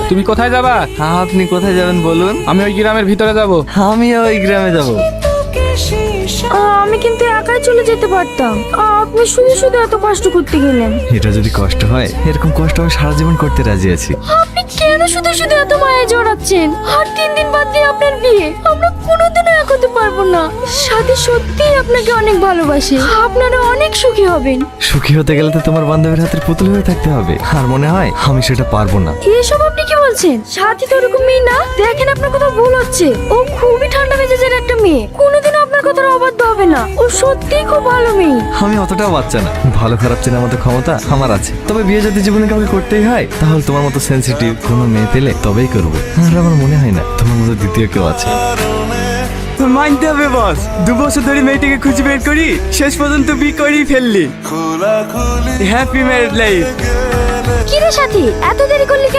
তুমি কোথায় যাবা? আপনি কোথায় যাবেন বলুন? আমি ওই গ্রামের ভিতরে যাব। আমিও ওই গ্রামে যাব। আমি কিন্তু একাই চলে যেতে পারতাম, আপনি শুধু শুধু এত কষ্ট করতে গেলেন। এটা যদি কষ্ট হয়, এরকম কষ্ট আমি সারা জীবন করতে রাজি আছি। আপনি কেন শুধু শুধু এত মায়া জড়াচ্ছেন? আর 3 দিন বাদ দিয়ে আপনার বিয়ে, আমরা কোনোদিনও এক হতে পারবো না। সাথী সত্যিই আপনাকে অনেক ভালোবাসে, আপনারা অনেক সুখী হবেন। সুখী হতে গেলে তো তোমার বান্ধবীর হাতের পুতুল হয়ে থাকতে হবে, আর মনে হয় আমি সেটা পারবো না। এসব আপনি কি বলছেন? সাথী তো ওরকম মেয়ে না। দেখেন আপনার কথা ভুল হচ্ছে, ও খুবই ঠান্ডা মেজাজের একটা মেয়ে, কোনোদিনও আপনার কথার অবাধ্য হবে না। ও সত্যিই খুব ভালো মেয়ে। আমি অতটাও বাচ্চা না, ভালো খারাপ চেনার মতো ক্ষমতা আমার আছে। তবে বিয়ে যদি জীবনে কাউকে করতেই হয়, তাহলে তোমার মতো সেনসিটিভ কোনো মেয়ে পেলে তবেই করবো। আর আমার মনে হয় না তোমার মতো দ্বিতীয় কেউ আছে। মানতে হবে বস, 2 বছর ধরে মেয়েটাকে খুঁজে বের করি, শেষ পর্যন্ত বিয়ে করেই ফেললি। Happy married life. কি রে সাথী, এত দেরি করলি কেন?